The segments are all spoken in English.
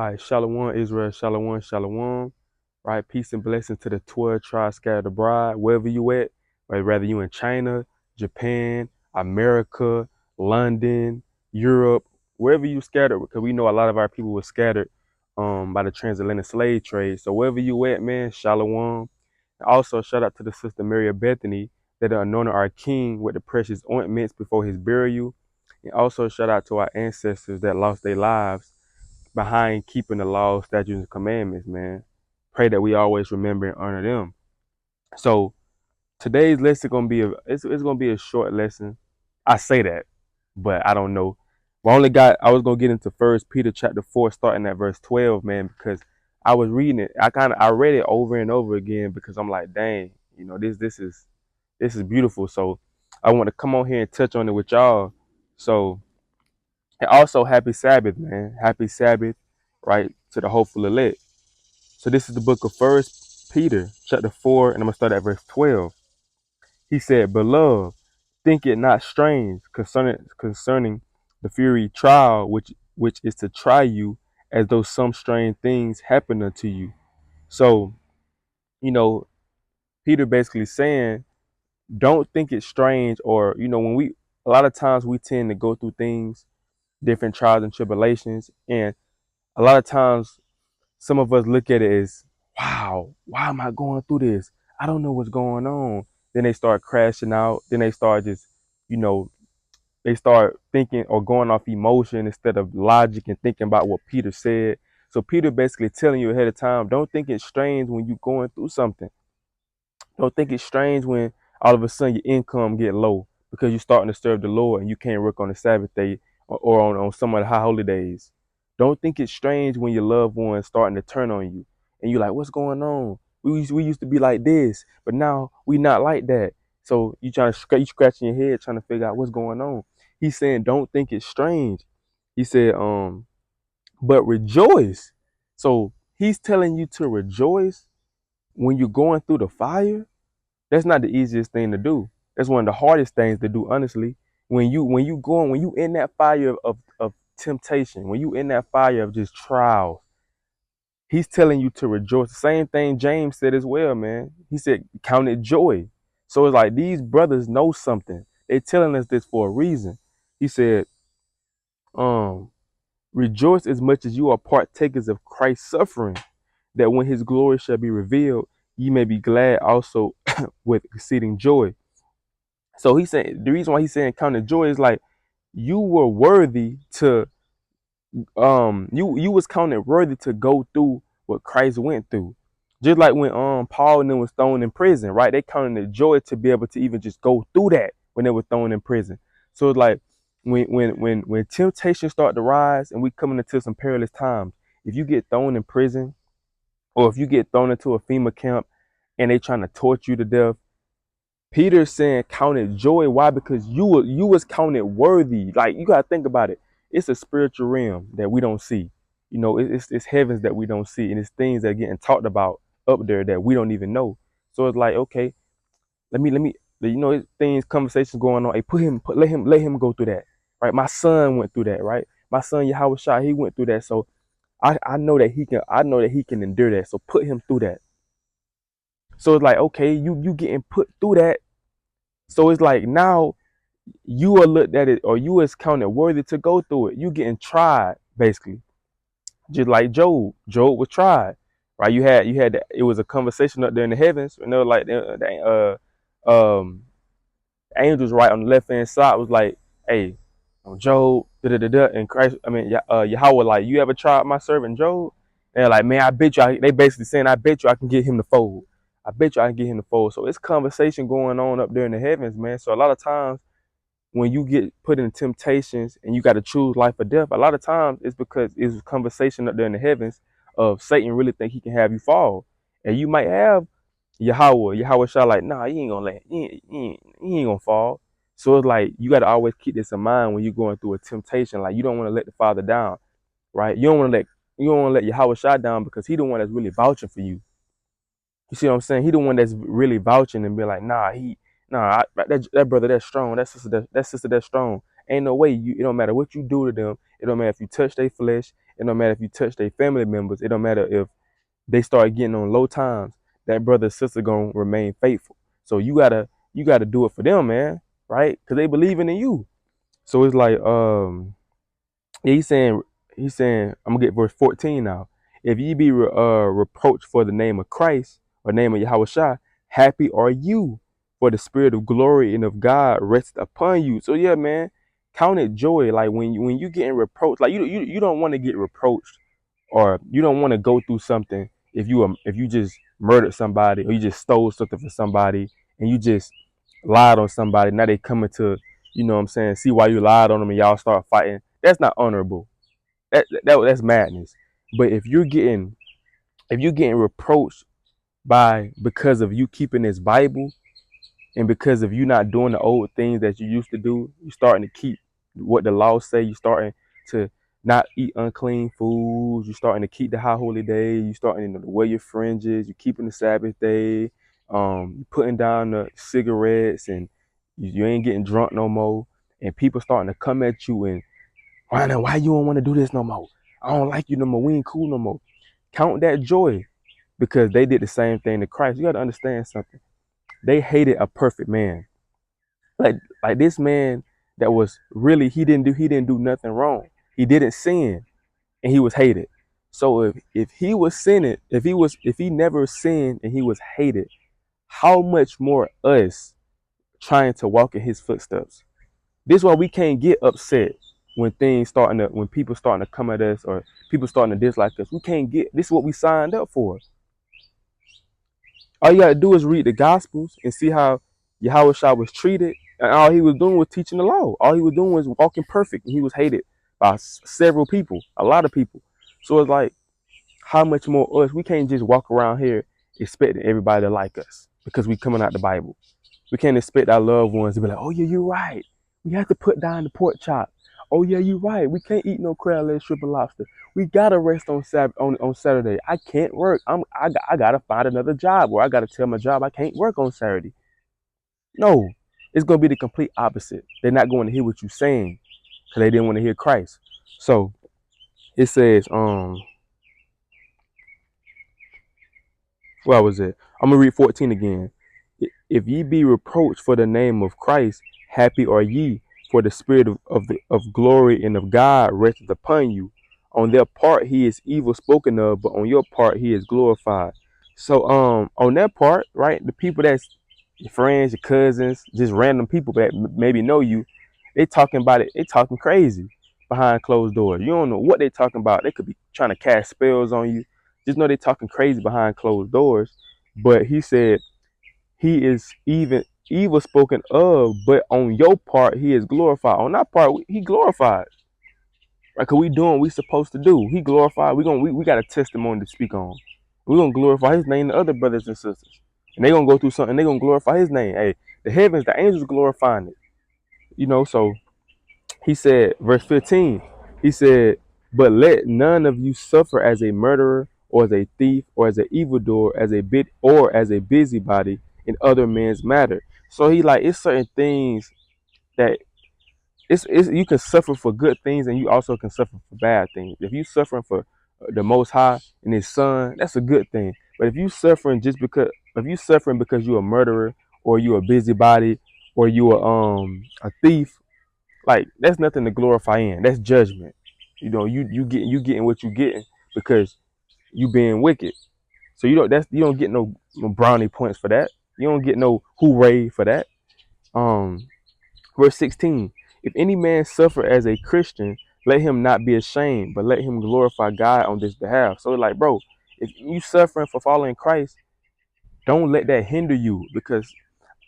All right, Shalom, Israel, Shalom, Shalom. Right, peace and blessings to the 12 tribes scattered abroad, wherever you at, right, whether you in China, Japan, America, London, Europe, wherever you scattered, because we know a lot of our people were scattered by the transatlantic slave trade. So wherever you at, man, Shalom. Also, shout out to the sister Mary of Bethany that anointed our king with the precious ointments before his burial. And also shout out to our ancestors that lost their lives behind keeping the laws, statutes, and commandments, man. Pray that we always remember and honor them. So today's lesson gonna be it's gonna be a short lesson. I say that, but I don't know. I was gonna get into First Peter chapter 4, starting at verse 12, man, because I was reading it. I read it over and over again because I'm like, dang, this is beautiful. So I want to come on here and touch on it with y'all. So and also happy Sabbath, man. Happy Sabbath, right, to the hopeful elect. So this is the book of First Peter, chapter 4, and I'm gonna start at verse 12. He said, "Beloved, think it not strange concerning the fury trial which is to try you, as though some strange things happen unto you." So, you know, Peter basically saying, don't think it's strange, or when we a lot of times we tend to go through things, different trials and tribulations, and a lot of times some of us look at it as, wow, why am I going through this? I don't know what's going on. Then they start crashing out. Then they start just, you know, they start thinking or going off emotion instead of logic and thinking about what Peter said. So Peter basically telling you ahead of time, don't think it's strange when you're going through something. Don't think it's strange when all of a sudden your income get low because you're starting to serve the Lord and you can't work on the Sabbath day or on some of the high holy days. Don't think it's strange when your loved one's starting to turn on you and you're like, what's going on? We used to be like this, but now we not like that. So you scratching your head trying to figure out what's going on. He's saying, don't think it's strange. He said, but rejoice. So he's telling you to rejoice when you're going through the fire. That's not the easiest thing to do. That's one of the hardest things to do, honestly. When you in that fire of temptation, when you in that fire of just trials, he's telling you to rejoice. The same thing James said as well, man. He said, count it joy. So it's like these brothers know something. They're telling us this for a reason. He said, um, rejoice as much as you are partakers of Christ's suffering, that when his glory shall be revealed, ye may be glad also with exceeding joy. So he's saying the reason why he's saying count it joy is like you were worthy to you was counted worthy to go through what Christ went through. Just like when Paul and them was thrown in prison, right? They counted it joy to be able to even just go through that when they were thrown in prison. So it's like when temptations start to rise and we coming into some perilous times, if you get thrown in prison or if you get thrown into a FEMA camp and they trying to torture you to death, Peter's saying count it joy. Why? Because you was counted worthy. Like, you gotta think about it. It's a spiritual realm that we don't see. It's heavens that we don't see, and it's things that are getting talked about up there that we don't even know. So it's like, okay, let me it's things, conversations going on. Hey, let him go through that. Right? My son went through that, right? My son Yahweh Shai, he went through that. So I know that he can endure that. So put him through that. So it's like, okay, you getting put through that. So it's like now you are looked at it, or you is counted worthy to go through it. You getting tried, basically. Just like Job. Job was tried. Right? It was a conversation up there in the heavens, and they were like angels right on the left hand side was like, hey, Job, da da da da, and Christ, Yahweh, like, you ever tried my servant Job? And they're like, man, I bet you, they basically saying, I bet you I can get him to fold. I bet you I can get him to fold. So it's conversation going on up there in the heavens, man. So a lot of times when you get put in temptations and you got to choose life or death, a lot of times it's because it's a conversation up there in the heavens of Satan really think he can have you fall. And you might have Yahweh shot like, nah, he ain't gonna fall. So it's like you gotta always keep this in mind when you're going through a temptation. Like, you don't want to let the Father down, right? You don't want to let Yahweh shot down, because he the one that's really vouching for you. You see what I'm saying? He the one that's really vouching and be like, that brother that's strong, that sister that's strong. Ain't no way. It don't matter what you do to them. It don't matter if you touch their flesh. It don't matter if you touch their family members. It don't matter if they start getting on low times. That brother or sister gonna remain faithful. So you gotta do it for them, man, right? Because they believing in you. So it's like yeah, he's saying I'm gonna get verse 14 now. If ye be reproached for the name of Christ or name of Yahweh Shai, happy are you, for the spirit of glory and of God rests upon you. So yeah, man, count it joy. Like when you getting reproached, like you don't want to get reproached, or you don't want to go through something if you just murdered somebody, or you just stole something from somebody, and you just lied on somebody. Now they coming to, what I'm saying, see why you lied on them, and y'all start fighting. That's not honorable. That's madness. But if you're getting reproached by because of you keeping this Bible, and because of you not doing the old things that you used to do, you starting to keep what the law say. You starting to not eat unclean foods. You starting to keep the high holy day. You starting to wear your fringes. You keeping the Sabbath day. You putting down the cigarettes, and you ain't getting drunk no more. And people starting to come at you and why you don't want to do this no more? I don't like you no more. We ain't cool no more. Count that joy, because they did the same thing to Christ. You got to understand something. They hated a perfect man. Like this man that was really, he didn't do nothing wrong. He didn't sin, and he was hated. So if he was sinning, if he never sinned and he was hated, how much more us trying to walk in his footsteps? This is why we can't get upset when people starting to come at us, or people starting to dislike us. We can't get, this is what we signed up for. All you gotta do is read the Gospels and see how Yahweh Shah was treated, and all he was doing was teaching the law. All he was doing was walking perfect, and he was hated by several people, a lot of people. So it's like, how much more us? We can't just walk around here expecting everybody to like us because we coming out the Bible. We can't expect our loved ones to be like, oh yeah, you're right. We have to put down the pork chop. Oh yeah, you're right. We can't eat no crab legs, shrimp, and lobster. We gotta rest on Saturday. I can't work. I gotta find another job, or I gotta tell my job I can't work on Saturday. No, it's gonna be the complete opposite. They're not going to hear what you're saying because they didn't want to hear Christ. So it says, what was it? I'm gonna read 14 again. If ye be reproached for the name of Christ, happy are ye, for the spirit of glory and of God resteth upon you. On their part he is evil spoken of, but on your part he is glorified. So on that part, right, the people that's your friends, your cousins, just random people that maybe know you, they talking about it, they talking crazy behind closed doors. You don't know what they talking about. They could be trying to cast spells on you. Just know they talking crazy behind closed doors. But he said he is even evil spoken of, but on your part he is glorified. On our part, he glorified. Right? Cause we doing what we supposed to do. He glorified. We got a testimony to speak on. We're gonna glorify his name to other brothers and sisters. And they're gonna go through something, they're gonna glorify his name. Hey, the heavens, the angels glorifying it. So he said, verse 15, he said, but let none of you suffer as a murderer, or as a thief, or as an evildoer, or as a busybody in other men's matter. So he like, it's certain things that it's you can suffer for good things, and you also can suffer for bad things. If you suffering for the Most High and His Son, that's a good thing. But if you suffering because you're a murderer, or you're a busybody, or you're a thief, like that's nothing to glorify in. That's judgment. You getting what you getting because you being wicked. So you don't get no brownie points for that. You don't get no hooray for that. Um, Verse 16. If any man suffer as a Christian, let him not be ashamed, but let him glorify God on this behalf. So like, bro, if you suffering for following Christ, don't let that hinder you, because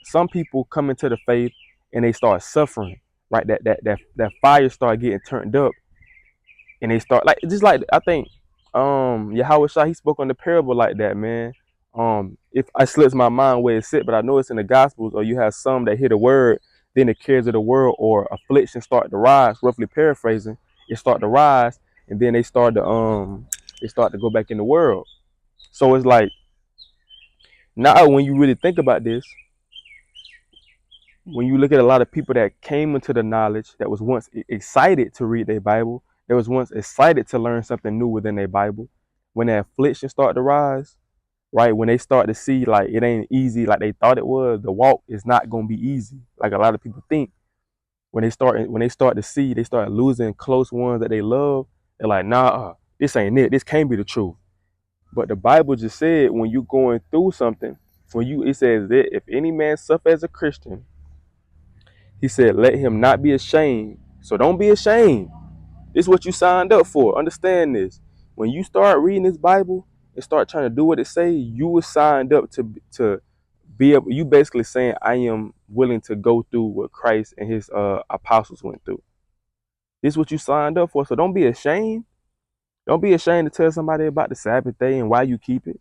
some people come into the faith and they start suffering, right? That fire start getting turned up, and they start like, just like, I think Yahweh Shah, he spoke on the parable like that, man. If I slips my mind where it's sit, but I know it's in the Gospels, or you have some that hear the word, then the cares of the world or affliction start to rise, roughly paraphrasing, it start to rise, and then they start to go back in the world. So it's like, now when you really think about this, when you look at a lot of people that came into the knowledge, that was once excited to read their Bible, that was once excited to learn something new within their Bible, when that affliction start to rise, right? When they start to see like it ain't easy like they thought it was, the walk is not gonna be easy, like a lot of people think. When they start to see, they start losing close ones that they love. They're like, nah, this ain't it. This can't be the truth. But the Bible just said when you going through something, it says that if any man suffer as a Christian, he said, let him not be ashamed. So don't be ashamed. This is what you signed up for. Understand this. When you start reading this Bible and start trying to do what it say, you were signed up to be able. You basically saying, I am willing to go through what Christ and his apostles went through. This is what you signed up for. So don't be ashamed. Don't be ashamed to tell somebody about the Sabbath day and why you keep it.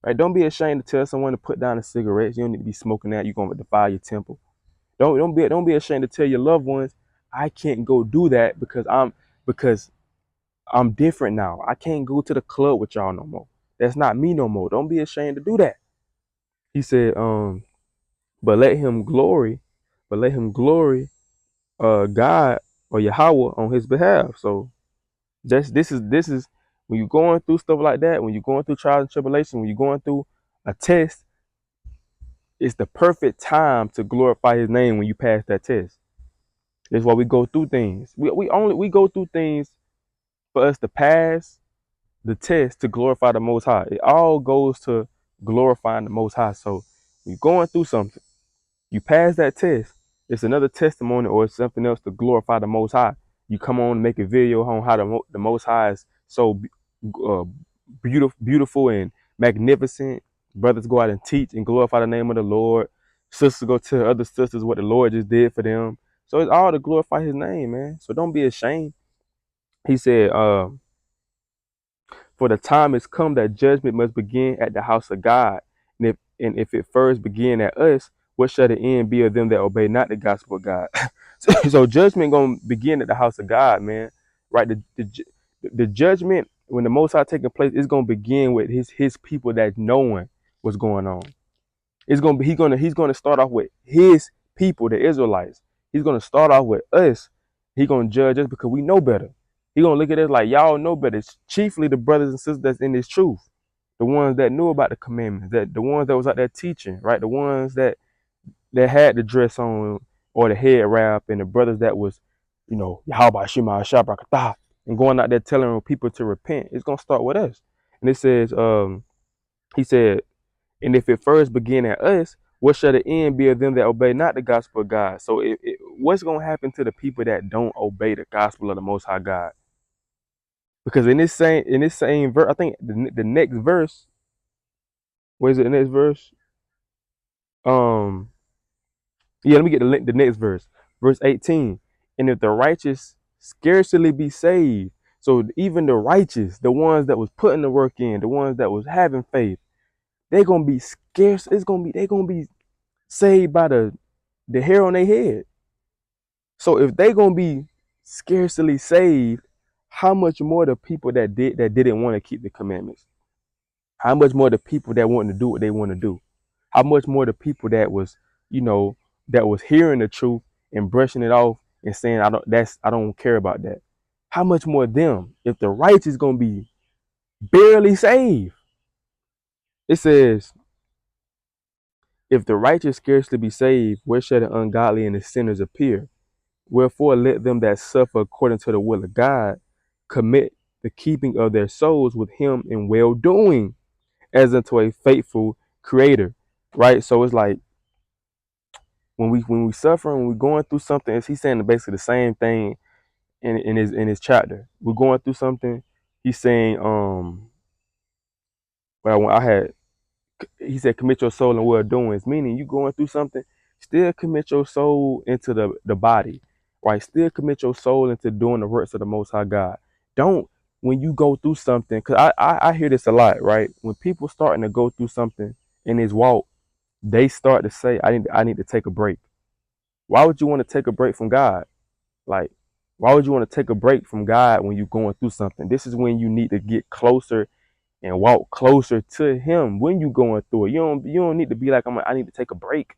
Right? Don't be ashamed to tell someone to put down a cigarette. You don't need to be smoking that. You're gonna defile your temple. Don't be ashamed to tell your loved ones, I can't go do that because I'm different now. I can't go to the club with y'all no more. That's not me no more. Don't be ashamed to do that. He said, but let him glory, God or Yahweh on his behalf. So this is when you're going through stuff like that, when you're going through trials and tribulation, when you're going through a test, it's the perfect time to glorify his name when you pass that test. That's why we go through things. We go through things for us to pass the test to glorify the Most High. It all goes to glorifying the Most High. So you're going through something, you pass that test. It's another testimony or it's something else to glorify the Most High. You come on and make a video on how the Most High is so uh, beautiful and magnificent. Brothers go out and teach and glorify the name of the Lord. Sisters go tell other sisters what the Lord just did for them. So it's all to glorify his name, man. So don't be ashamed. He said, for the time has come that judgment must begin at the house of God. And if it first begin at us, what shall the end be of them that obey not the gospel of God? So judgment gonna begin at the house of God, man. Right? The judgment when the Most High taking place is gonna begin with his people that knowing what's going on. It's gonna be he's gonna start off with his people, the Israelites. He's gonna start off with us. He's gonna judge us because we know better. He's gonna look at us like y'all know better. It's chiefly the brothers and sisters that's in this truth. The ones that knew about the commandments, that the ones that was out there teaching, right? The ones that had the dress on or the head wrap, and the brothers that was, Yahweh Shema Shabrakatah, and going out there telling people to repent. It's gonna start with us. And it says, he said, and if it first begin at us, what shall the end be of them that obey not the gospel of God? So what's going to happen to the people that don't obey the gospel of the Most High God? Because in this same verse, I think the next verse, what is it? The next verse? Um, yeah, let me get the next verse, verse 18. And if the righteous scarcely be saved, so even the righteous, the ones that was putting the work in, the ones that was having faith, they're gonna be scarce. They're gonna be saved by the hair on their head. So if they gonna be scarcely saved, how much more the people that didn't want to keep the commandments? How much more the people that want to do what they want to do? How much more the people you know, that was hearing the truth and brushing it off and saying I don't care about that. How much more them if the righteous gonna be barely saved? It says, if the righteous scarcely be saved, where shall the ungodly and the sinners appear? Wherefore let them that suffer according to the will of God commit the keeping of their souls with him in well doing, as unto a faithful creator. Right? So it's like when we suffer and we're going through something, he's saying basically the same thing in his chapter. We're going through something, he's saying, well, I had he said commit your soul in well doings, meaning you going through something, still commit your soul into the body, right? Still commit your soul into doing the works of the Most High God. Don't, when you go through something, because I hear this a lot, right? When people starting to go through something in this walk, they start to say, I need to take a break. Why would you want to take a break from God? Like, why would you want to take a break from God when you're going through something? This is when you need to get closer and walk closer to him when you going through it. You don't need to be like, I need to take a break.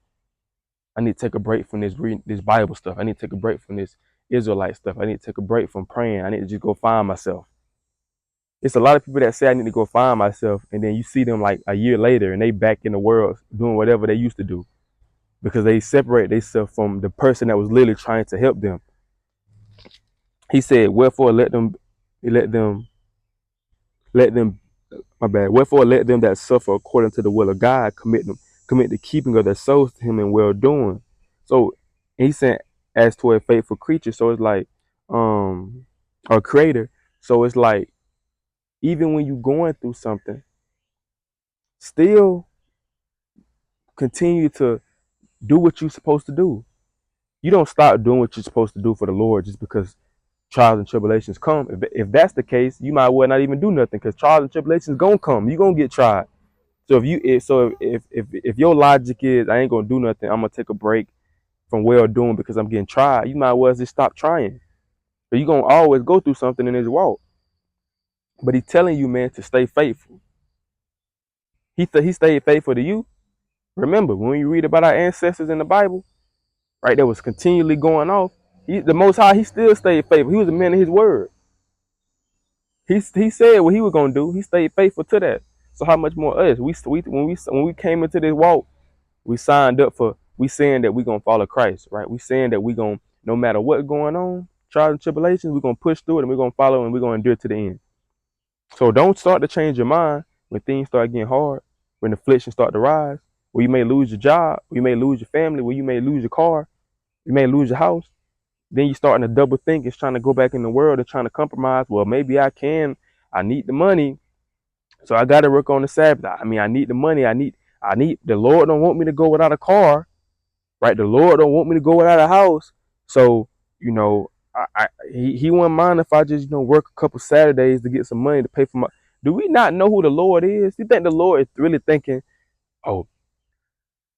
I need to take a break from this Bible stuff. I need to take a break from this Israelite stuff. I need to take a break from praying. I need to just go find myself. It's a lot of people that say I need to go find myself, and then you see them like a year later and they back in the world doing whatever they used to do because they separate themselves from the person that was literally trying to help them. He said, "Wherefore let them, let them, my bad. Wherefore let them that suffer according to the will of God commit the keeping of their souls to Him in well doing." So he said, as to a faithful creature. So it's like, a creator. So it's like, even when you're going through something, still continue to do what you're supposed to do. You don't stop doing what you're supposed to do for the Lord just because trials and tribulations come. If that's the case, you might well not even do nothing because trials and tribulations gonna come. You're gonna get tried. So if your logic is I ain't gonna do nothing, I'm gonna take a break from well doing because I'm getting tried, you might well just stop trying. But you're gonna always go through something in this walk. But he's telling you, man, to stay faithful. He stayed faithful to you. Remember, when you read about our ancestors in the Bible, right, that was continually going off. The Most High, he still stayed faithful. He was a man of his word. He said what he was gonna do. He stayed faithful to that. So how much more us? When we came into this walk, we signed up for. We saying that we gonna follow Christ, right? We saying that we gonna, no matter what going on, trials and tribulations, we're gonna push through it and we're gonna follow and we're gonna endure to the end. So don't start to change your mind when things start getting hard, when the afflictions start to rise, where you may lose your job, where you may lose your family, where you may lose your car, you may lose your house. Then you starting to double think. It's trying to go back in the world and trying to compromise. Well, maybe I need the money, so I got to work on the Sabbath. I mean, I need the money. I need. The Lord don't want me to go without a car, right? The Lord don't want me to go without a house. So he wouldn't mind if I just work a couple Saturdays to get some money to pay for my. Do we not know who the Lord is? You think the Lord is really thinking, oh,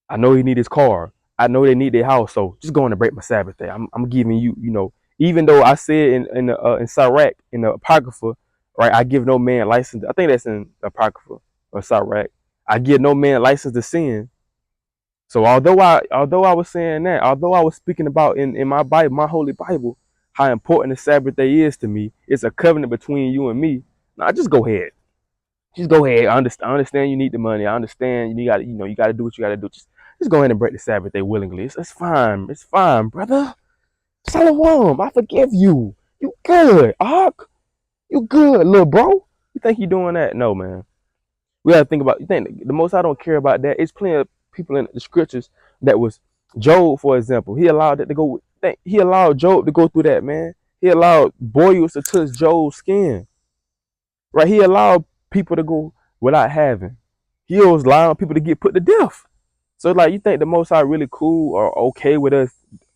I know he need his car. I know they need their house. So just going to break my Sabbath day. I'm giving you, even though I said in Sirach, in the Apocrypha, right? I give no man license. I think that's in the Apocrypha or Sirach. I give no man license to sin. So although I was saying that, although I was speaking about in my Bible, my holy Bible, how important the Sabbath day is to me, it's a covenant between you and me. Now just go ahead. Just go ahead. I understand you need the money. I understand you got you got to do what you got to do. Just go ahead and break the Sabbath day willingly. It's fine. It's fine, brother. Shalom. I forgive you. You good, Ark. You good, little bro. You think you doing that? No, man. We gotta think about. You think the most I don't care about that. It's plenty of people in the scriptures that was Job, for example. He allowed it to go. He allowed Job to go through that, man. He allowed boils to touch Job's skin. Right? He allowed people to go without having. He was allowing people to get put to death. So like, you think the Most High really cool or okay with us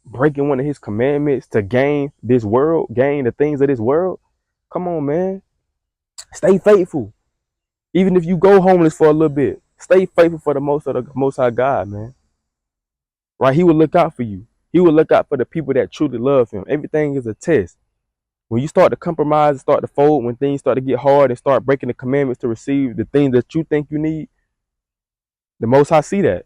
breaking one of his commandments to gain this world, gain the things of this world? Come on, man. Stay faithful. Even if you go homeless for a little bit, stay faithful for the Most High God, man. Right? He will look out for you. He will look out for the people that truly love him. Everything is a test. When you start to compromise, start to fold, when things start to get hard and start breaking the commandments to receive the things that you think you need, the Most High see that.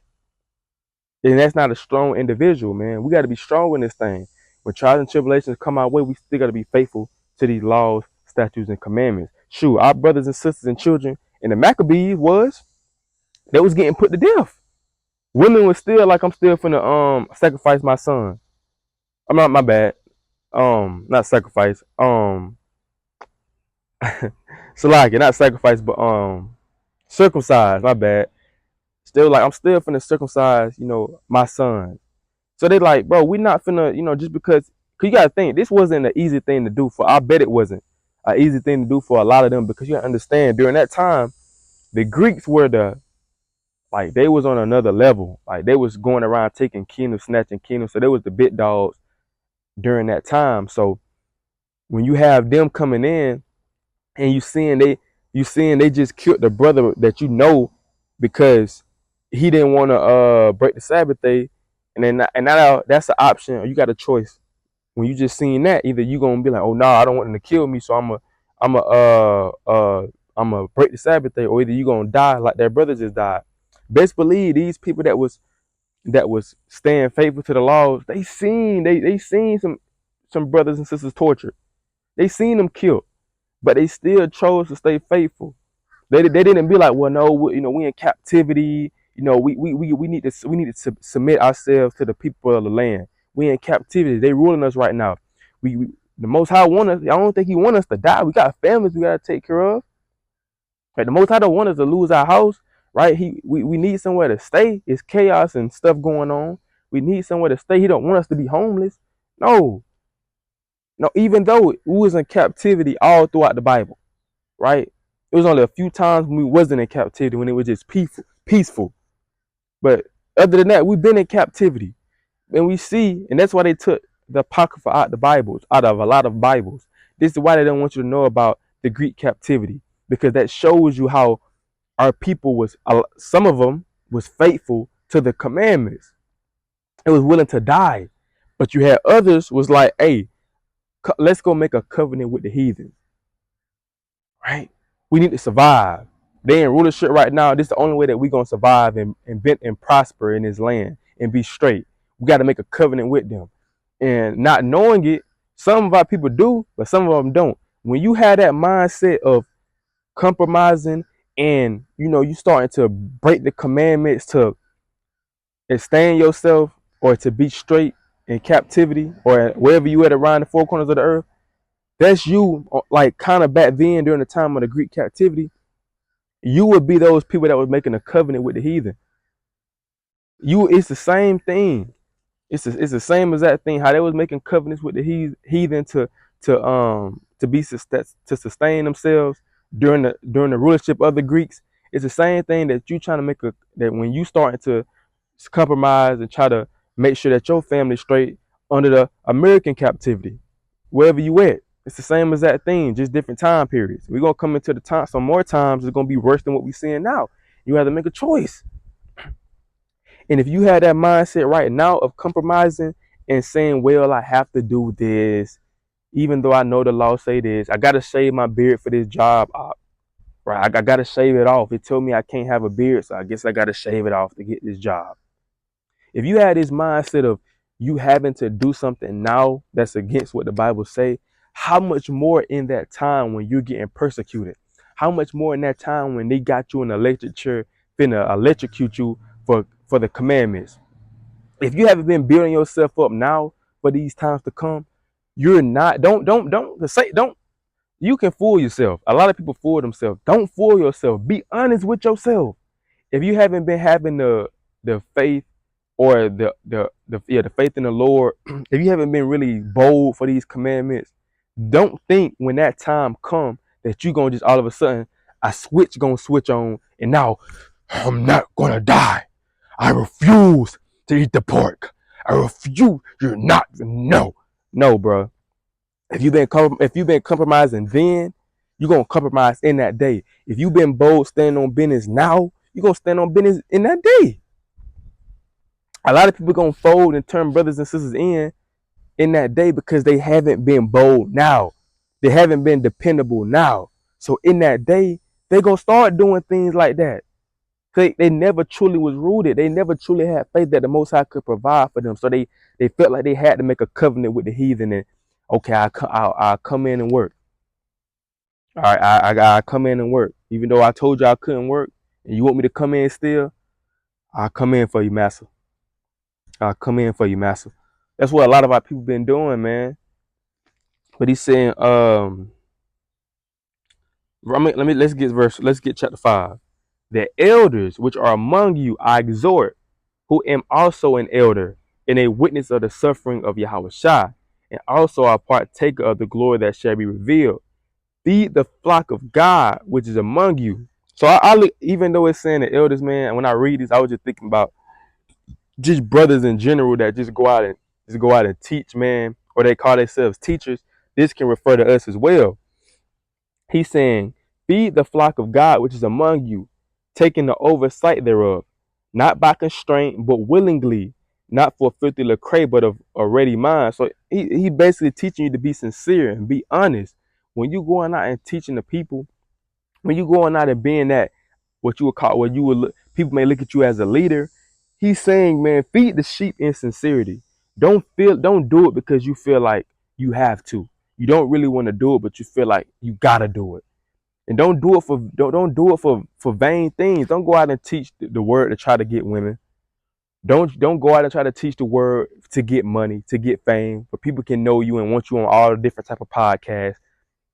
And that's not a strong individual, man. We got to be strong in this thing. When trials and tribulations come our way, we still got to be faithful to these laws, statutes, and commandments. Shoot, our brothers and sisters and children in the Maccabees they was getting put to death. Women was still like, I'm still finna sacrifice my son. I'm not, my bad. Not sacrifice. Salaki, not sacrifice, but circumcise, my bad. Still like, I'm still finna circumcise, my son. So they like, bro, we not finna, just because you gotta think, this wasn't an easy thing to do for, I bet it wasn't an easy thing to do for a lot of them, because you gotta understand, during that time, the Greeks were they was on another level. Like, they was going around taking kingdoms, snatching kingdoms. So they was the big dogs during that time. So when you have them coming in and you seeing they just killed the brother that because he didn't want to break the Sabbath day, and now that's an option. Or you got a choice. When you just seen that, either you gonna be like, oh no, I don't want them to kill me, so I'm a break the Sabbath day, or either you gonna die like their brother just died. Best believe these people that was that was staying faithful to the laws, they seen some brothers and sisters tortured. They seen them killed, but they still chose to stay faithful. They didn't be like, well, no, we in captivity. We need to submit ourselves to the people of the land. We in captivity. They ruling us right now. We the Most High want us. I don't think He want us to die. We got families we gotta take care of. Right? The Most High don't want us to lose our house. Right? We need somewhere to stay. It's chaos and stuff going on. We need somewhere to stay. He don't want us to be homeless. No, no. Even though we was in captivity all throughout the Bible, right? It was only a few times when we wasn't in captivity, when it was just peaceful. But other than that, we've been in captivity. And we see, and that's why they took the Apocrypha out the Bibles, out of a lot of Bibles. This is why they don't want you to know about the Greek captivity, because that shows you how our people was, some of them was faithful to the commandments. It was willing to die. But you had others was like, hey, let's go make a covenant with the heathen. Right? We need to survive. They in rulership right now. This is the only way that we're gonna survive and prosper in this land and be straight. We got to make a covenant with them. And not knowing it, some of our people do, but some of them don't. When you have that mindset of compromising and you starting to break the commandments to sustain yourself or to be straight in captivity or wherever you at around the four corners of the earth, that's you, like kind of back then during the time of the Greek captivity. You would be those people that were making a covenant with the heathen. It's the same thing. It's the same exact thing. How they was making covenants with the heathen to sustain themselves during the rulership of the Greeks. It's the same thing that you trying to that when you starting to compromise and try to make sure that your family's straight under the American captivity, wherever you at. It's the same exact thing, just different time periods. We're gonna come into the time some more times it's gonna be worse than what we're seeing now. You have to make a choice. And if you have that mindset right now of compromising and saying, well, I have to do this, even though I know the law say this, I gotta shave my beard for this job, right? I gotta shave it off. It told me I can't have a beard, so I guess I gotta shave it off to get this job. If you had this mindset of you having to do something now that's against what the Bible say, how much more in that time when you're getting persecuted? How much more in that time when they got you in an electric chair, finna electrocute you for the commandments? If you haven't been building yourself up now for these times to come, you're not. Don't. You can fool yourself. A lot of people fool themselves. Don't fool yourself. Be honest with yourself. If you haven't been having the faith or the faith in the Lord, if you haven't been really bold for these commandments, don't think when that time come that you gonna just all of a sudden gonna switch on and now I'm not gonna die. I refuse to eat the pork. I refuse. You're not. No, bro. If you've been compromising then, you're gonna compromise in that day. If you've been bold standing on business now, you're gonna stand on business in that day. A lot of people gonna fold and turn brothers and sisters in that day because they haven't been bold now. They haven't been dependable now. So in that day, they gonna start doing things like that. They never truly was rooted. They never truly had faith that the Most High could provide for them. So they felt like they had to make a covenant with the heathen and okay, I'll come in and work. All right, I come in and work. Even though I told you I couldn't work and you want me to come in still, I'll come in for you, master. I'll come in for you, master. That's what a lot of our people been doing, man. But he's saying, let's get chapter 5. The elders which are among you I exhort, who am also an elder and a witness of the suffering of Yahweh Shai, and also a partaker of the glory that shall be revealed. Feed the flock of God which is among you. So I look, even though it's saying the elders, man, and when I read this, I was just thinking about just brothers in general that just go out and teach, man, or they call themselves teachers. This can refer to us as well. He's saying, feed the flock of God which is among you, taking the oversight thereof, not by constraint, but willingly, not for filthy lucre, but of a ready mind. So he basically teaching you to be sincere and be honest. When you going out and teaching the people, when you going out and being that, what you would call, people may look at you as a leader, He's saying, man, feed the sheep in sincerity. Don't do it because you feel like you have to. You don't really want to do it, but you feel like you gotta do it. And don't do it for vain things. Don't go out and teach the word to try to get women. Don't go out and try to teach the word to get money, to get fame, but people can know you and want you on all the different type of podcasts.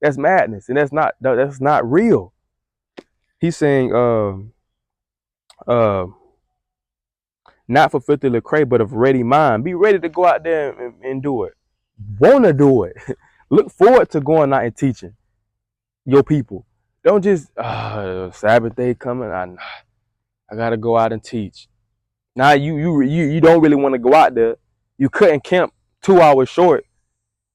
That's madness, and that's not real. He's saying, uh, not for filthy lucre, but of ready mind. Be ready to go out there and do it. Wanna do it. Look forward to going out and teaching your people. Don't just Sabbath day coming. I gotta go out and teach. Now you don't really want to go out there. You couldn't camp 2 hours short.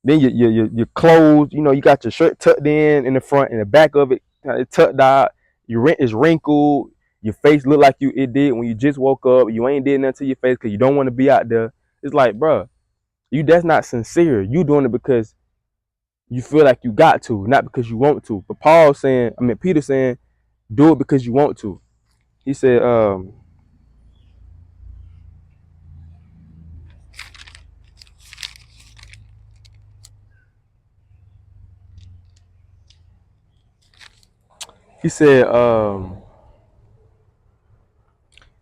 Then your clothes, you got your shirt tucked in the front and the back of it tucked out. Your rent is wrinkled. Your face look like it did when you just woke up. You ain't did nothing to your face because you don't want to be out there. It's like, bruh, that's not sincere. You doing it because you feel like you got to, not because you want to. But Peter saying, do it because you want to. He said, he said,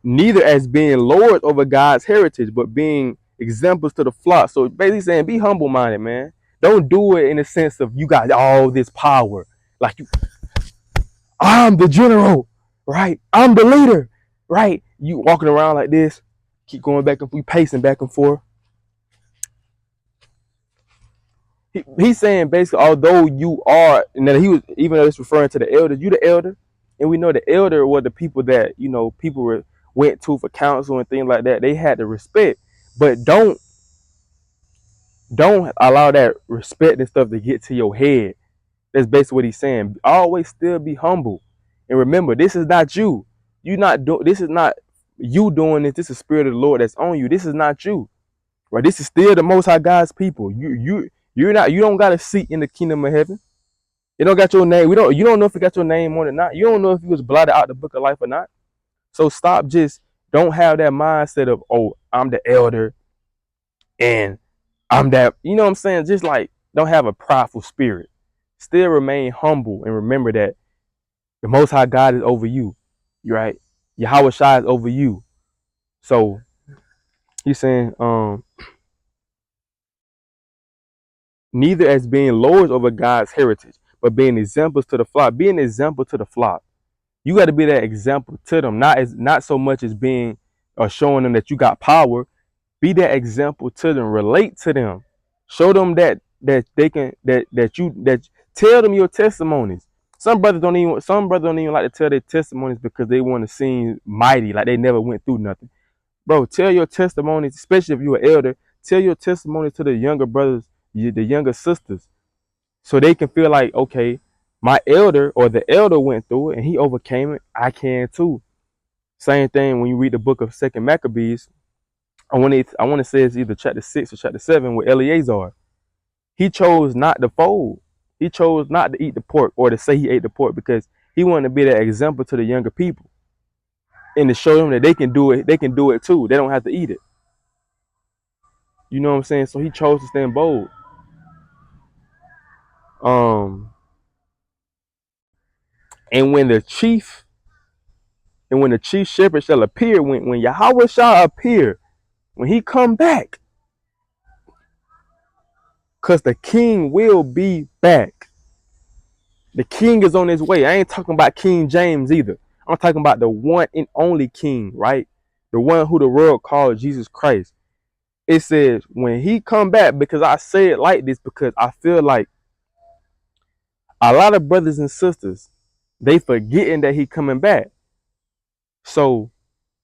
neither as being lords over God's heritage, but being examples to the flock. So basically saying, be humble minded, man. Don't do it in the sense of you got all this power. Like I'm the general, right? I'm the leader, right? You walking around like this, keep going back and forth, pacing back and forth. He's saying basically, although you are, and then even though it's referring to the elders, you the elder, and we know the elder were the people that people went to for counsel and things like that. They had the respect, but don't allow that respect and stuff to get to your head. That's basically what he's saying. Always still be humble, and remember, this is not you. This is not you doing this. This is the Spirit of the Lord that's on you. This is not you, right? This is still the Most High God's people. You're not. You don't got a seat in the kingdom of heaven. You don't got your name. You don't know if you got your name on it or not. You don't know if you was blotted out the book of life or not. So stop. Just don't have that mindset of, oh, I'm the elder and I'm that. You know what I'm saying? Just like don't have a prideful spirit. Still remain humble and remember that the Most High God is over you. Right? Yahweh Shai is over you. So he's saying, neither as being lords over God's heritage, but being examples to the flock. Be an example to the flock. You got to be that example to them, not so much as being or showing them that you got power. Be that example to them. Relate to them. Show them that they can that tell them your testimonies. Some brothers don't even like to tell their testimonies because they want to seem mighty, like they never went through nothing. Bro, tell your testimonies, especially if you're an elder. Tell your testimony to the younger brothers, the younger sisters, so they can feel like, okay, my elder or the elder went through it and he overcame it. I can too. Same thing when you read the book of Second Maccabees. I want to say it's either chapter 6 or chapter 7 with Eleazar. He chose not to fold. He chose not to eat the pork or to say he ate the pork because he wanted to be that example to the younger people and to show them that they can do it. They can do it too. They don't have to eat it. You know what I'm saying? So he chose to stand bold. And when the chief shepherd shall appear, when Yahweh shall appear, when he come back, because the king will be back. The king is on his way. I ain't talking about King James either. I'm talking about the one and only king, right? The one who the world called Jesus Christ. It says when he come back, because I say it like this because I feel like a lot of brothers and sisters, they forgetting that he coming back. So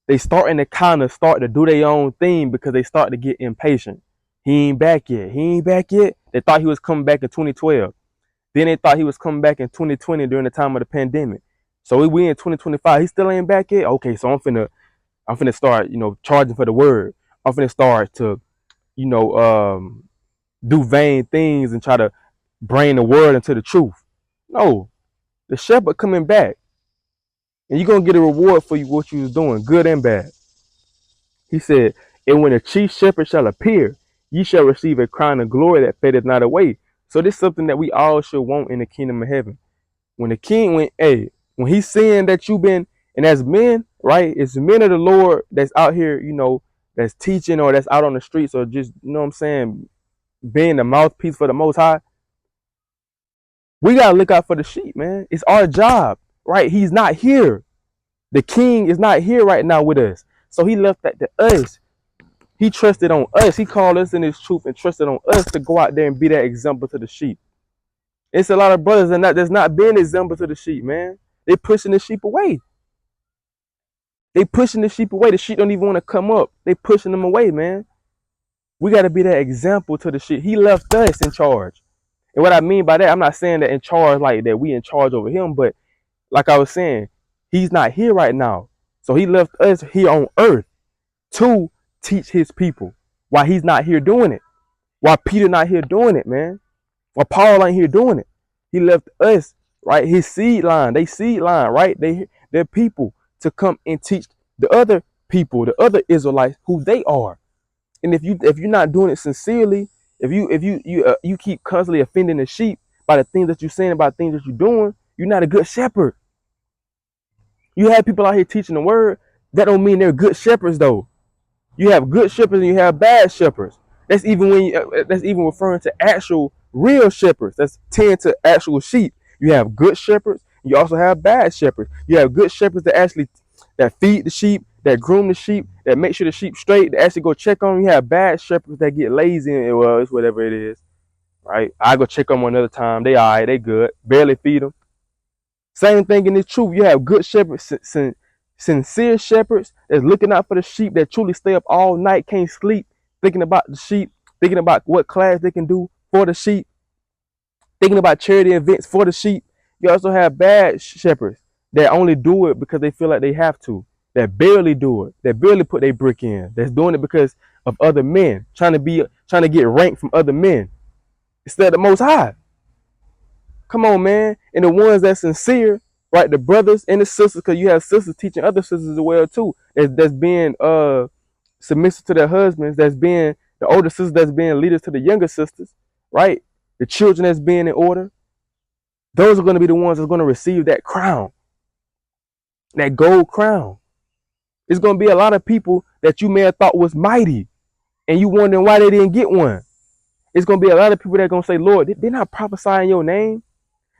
they starting to start to do their own thing because they start to get impatient. He ain't back yet. He ain't back yet. They thought he was coming back in 2012. Then they thought he was coming back in 2020 during the time of the pandemic. So we in 2025. He still ain't back yet. Okay, so I'm finna start, charging for the word. I'm finna start to, do vain things and try to bring the word into the truth. No, the shepherd coming back, and you're gonna get a reward for what you was doing, good and bad. He said, and when the chief shepherd shall appear, ye shall receive a crown of glory that fadeth not away. So this is something that we all should want in the kingdom of heaven. When the king went, hey, when he's saying that you've been, and as men, right, it's men of the Lord that's out here, that's teaching or that's out on the streets or just, what I'm saying, being the mouthpiece for the Most High. We got to look out for the sheep, man. It's our job, right? He's not here. The king is not here right now with us. So he left that to us. He trusted on us. He called us in his truth and trusted on us to go out there and be that example to the sheep. It's a lot of brothers that's not being example to the sheep, man. They pushing the sheep away. They pushing the sheep away. The sheep don't even want to come up. They pushing them away, man. We got to be that example to the sheep. He left us in charge. And what I mean by that, I'm not saying that in charge like that we in charge over him, but like I was saying, he's not here right now. So he left us here on earth to teach his people while he's not here doing it. While Peter not here doing it, man. While Paul ain't here doing it. He left us, right? His seed line, right? They're people to come and teach the other people, the other Israelites, who they are. And if you're not doing it sincerely, if you keep constantly offending the sheep by the things that you're saying, about things that you're doing, you're not a good shepherd. You have people out here teaching the word. That don't mean they're good shepherds, though. You have good shepherds and you have bad shepherds. That's even that's even referring to actual real shepherds. That's tend to actual sheep. You have good shepherds. You also have bad shepherds. You have good shepherds that feed the sheep, that groom the sheep, that make sure the sheep straight, that actually go check on them. You have bad shepherds that get lazy and, well, it's whatever it is, right? I go check on them another time. They all right, they good. Barely feed them. Same thing in the truth. You have good shepherds, sincere shepherds that's looking out for the sheep, that truly stay up all night, can't sleep, thinking about the sheep, thinking about what class they can do for the sheep, thinking about charity events for the sheep. You also have bad shepherds that only do it because they feel like they have to, that barely do it, that barely put their brick in, that's doing it because of other men, trying to get ranked from other men instead of the Most High. Come on, man. And the ones that's sincere, right? The brothers and the sisters, because you have sisters teaching other sisters as well too. That's being submissive to their husbands. That's being the older sisters. That's being leaders to the younger sisters, right? The children that's being in order. Those are going to be the ones that's going to receive that crown, that gold crown. It's going to be a lot of people that you may have thought was mighty, and you wondering why they didn't get one. It's going to be a lot of people that are going to say, Lord, didn't I prophesy in your name?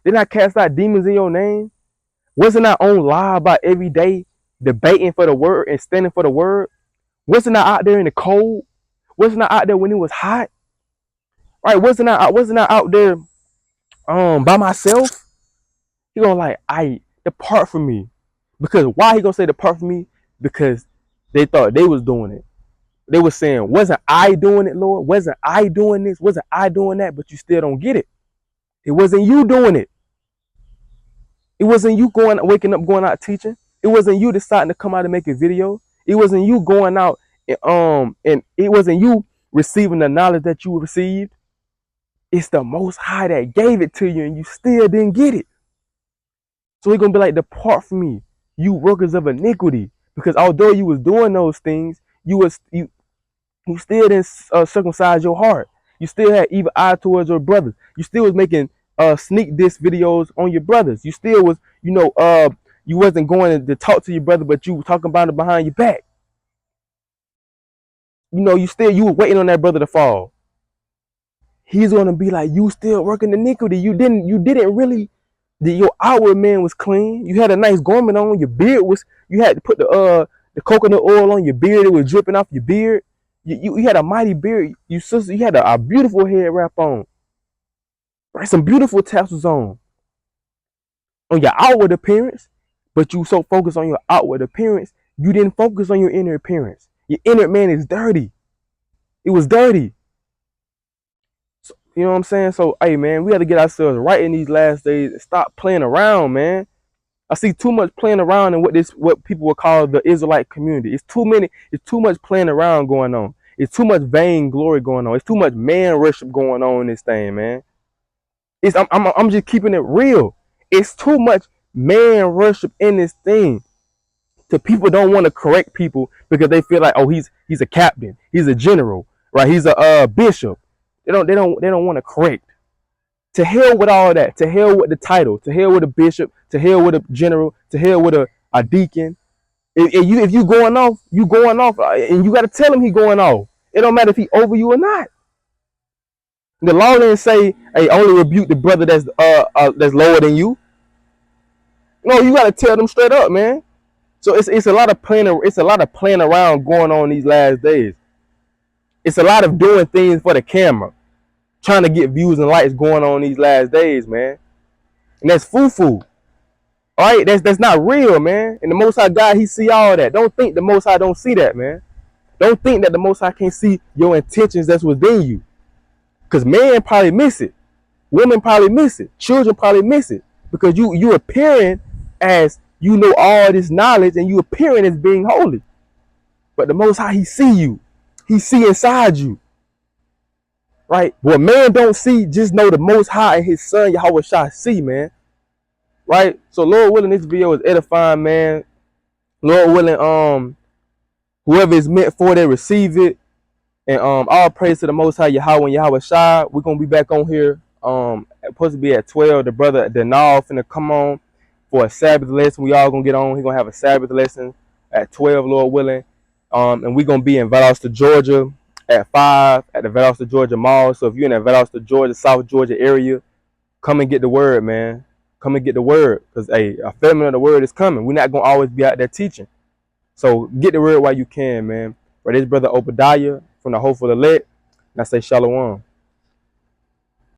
Didn't I cast out demons in your name? Wasn't I on live about every day debating for the word and standing for the word? Wasn't I out there in the cold? Wasn't I out there when it was hot? Right? Wasn't I out there by myself? He gonna like, I depart from me. Because why he gonna say depart from me? Because they thought they was doing it. They were saying, wasn't I doing it, Lord? Wasn't I doing this? Wasn't I doing that? But you still don't get it. It wasn't you doing it. It wasn't you waking up, going out teaching. It wasn't you deciding to come out and make a video. It wasn't you going out and it wasn't you receiving the knowledge that you received. It's the Most High that gave it to you and you still didn't get it. So he's gonna be like, depart from me, you workers of iniquity. Because although you was doing those things, you still didn't circumcise your heart. You still had evil eye towards your brothers. You still was making sneak diss videos on your brothers. You still was, you wasn't going to talk to your brother, but you were talking about it behind your back. You were waiting on that brother to fall. He's gonna be like, you still working iniquity. You didn't really. Your outward man was clean. You had a nice garment on. Your beard was. You had to put the coconut oil on your beard. It was dripping off your beard. You had a mighty beard. You had a beautiful head wrap on. Right, some beautiful tassels on your outward appearance, but you so focused on your outward appearance, you didn't focus on your inner appearance. Your inner man is dirty. It was dirty. So, you know what I'm saying? So, hey, man, we have to get ourselves right in these last days and stop playing around, man. I see too much playing around in what people would call the Israelite community. It's too much playing around going on. It's too much vainglory going on. It's too much man worship going on in this thing, man. I'm just keeping it real. It's too much man worship in this thing. So people don't want to correct people because they feel like, oh, he's a captain, he's a general, right? He's a bishop. They don't want to correct. To hell with all that. To hell with the title. To hell with a bishop. To hell with a general. To hell with a deacon. If you going off, you going off, and you got to tell him he going off. It don't matter if he over you or not. The law didn't say, hey, only rebuke the brother that's lower than you. No, you got to tell them straight up, man. So it's a lot of playing around going on these last days. It's a lot of doing things for the camera, trying to get views and likes going on these last days, man. And that's foo-foo. All right, that's not real, man. And the Most High God, he see all that. Don't think the Most High don't see that, man. Don't think that the Most High can't see your intentions that's within you. Because men probably miss it. Women probably miss it. Children probably miss it. Because you appearing as you know all this knowledge and you appearing as being holy. But the Most High, he see you. He see inside you. Right? What man don't see, just know the Most High and his son, Yahweh Shai, see, man. Right? So Lord willing, this video is edifying, man. Lord willing, whoever is meant for, they receive it. And all praise to the Most High, Yahweh and Yahweh Shai. We're gonna be back on here. Supposed to be at 12. The brother Denal finna come on for a Sabbath lesson. We all gonna get on. He's gonna have a Sabbath lesson at 12, Lord willing. And we're gonna be in Valdosta, Georgia at 5 at the Valdosta, Georgia Mall. So if you're in the Valdosta, Georgia, South Georgia area, come and get the word, man. Come and get the word. Because a famine of the word is coming. We're not gonna always be out there teaching. So get the word while you can, man. For this brother Obadiah from the Hopeful Elect, and I say Shalom.